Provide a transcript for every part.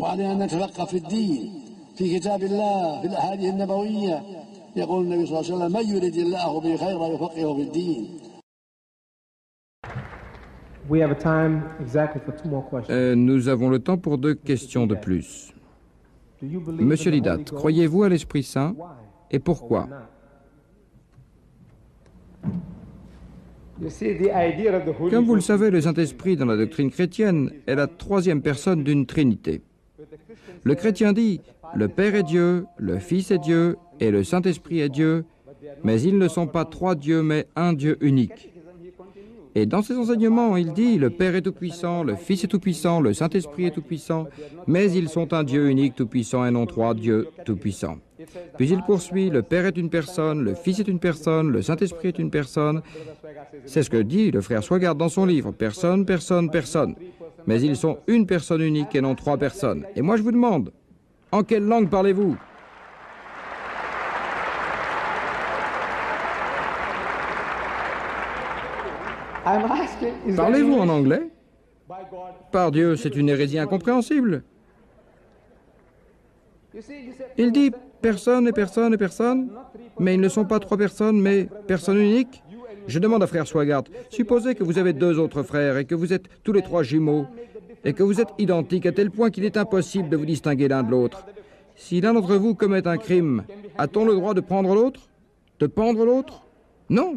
وعلينا أن نتفقه في الدين في كتاب الله في الأحاديث النبوية يقول النبي صلى الله عليه وسلم من يريد الله به خيرا يفقهه في الدين. Nous avons le temps pour 2 questions de plus. Monsieur Lidat, croyez-vous à l'Esprit Saint et pourquoi? Comme vous le savez, le Saint-Esprit dans la doctrine chrétienne est la 3e personne d'une Trinité. Le chrétien dit, le Père est Dieu, le Fils est Dieu et le Saint-Esprit est Dieu, mais ils ne sont pas 3 dieux, mais un Dieu unique. Et dans ses enseignements, il dit, le Père est tout-puissant, le Fils est tout-puissant, le Saint-Esprit est tout-puissant, mais ils sont un Dieu unique tout-puissant et non 3 dieux tout-puissants. Puis il poursuit, le Père est une personne, le Fils est une personne, le Saint-Esprit est une personne. C'est ce que dit le frère Swagard dans son livre, personne, personne, personne. Mais ils sont une personne unique et non 3 personnes. Et moi je vous demande, en quelle langue parlez-vous? Parlez-vous en anglais? Par Dieu, c'est une hérésie incompréhensible. Il dit personne et personne et personne, mais ils ne sont pas 3 personnes, mais personne unique. Je demande à frère Swagard, supposez que vous avez 2 autres frères et que vous êtes tous les 3 jumeaux et que vous êtes identiques à tel point qu'il est impossible de vous distinguer l'un de l'autre. Si l'un d'entre vous commet un crime, a-t-on le droit de prendre l'autre? De pendre l'autre? Non.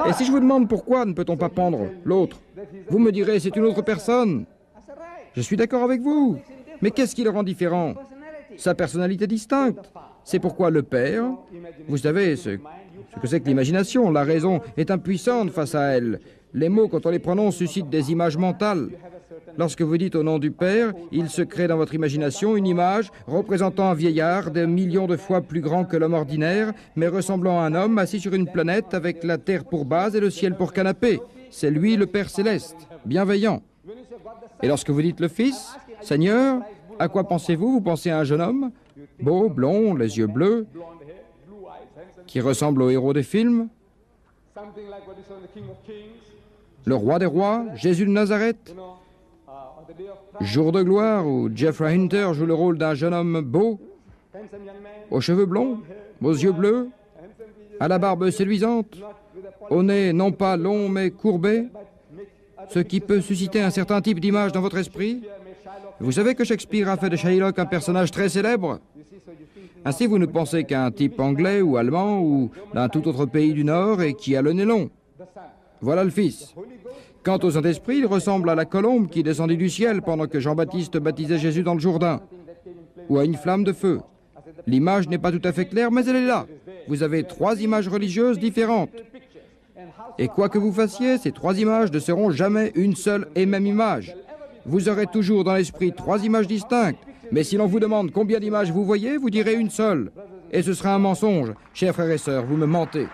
Et si je vous demande pourquoi ne peut-on pas pendre l'autre, vous me direz c'est une autre personne. Je suis d'accord avec vous. Mais qu'est-ce qui le rend différent? Sa personnalité distincte. C'est pourquoi le Père, vous savez ce que c'est que l'imagination, la raison est impuissante face à elle. Les mots, quand on les prononce, suscitent des images mentales. Lorsque vous dites au nom du Père, il se crée dans votre imagination une image représentant un vieillard de millions de fois plus grand que l'homme ordinaire, mais ressemblant à un homme assis sur une planète avec la terre pour base et le ciel pour canapé. C'est lui le Père céleste, bienveillant. Et lorsque vous dites le Fils, Seigneur, à quoi pensez-vous? Vous pensez à un jeune homme, beau, blond, les yeux bleus, qui ressemble au héros des films, le roi des rois, Jésus de Nazareth, Jour de gloire, où Jeffrey Hunter joue le rôle d'un jeune homme beau, aux cheveux blonds, aux yeux bleus, à la barbe séduisante, au nez non pas long mais courbé, ce qui peut susciter un certain type d'image dans votre esprit. Vous savez que Shakespeare a fait de Shylock un personnage très célèbre. Ainsi, vous ne pensez qu'à un type anglais ou allemand ou d'un tout autre pays du Nord et qui a le nez long. Voilà le Fils. Quant au Saint-Esprit, il ressemble à la colombe qui descendit du ciel pendant que Jean-Baptiste baptisait Jésus dans le Jourdain, ou à une flamme de feu. L'image n'est pas tout à fait claire, mais elle est là. Vous avez 3 images religieuses différentes. Et quoi que vous fassiez, ces 3 images ne seront jamais une seule et même image. Vous aurez toujours dans l'esprit 3 images distinctes, mais si l'on vous demande combien d'images vous voyez, vous direz une seule. Et ce sera un mensonge. Chers frères et sœurs, vous me mentez.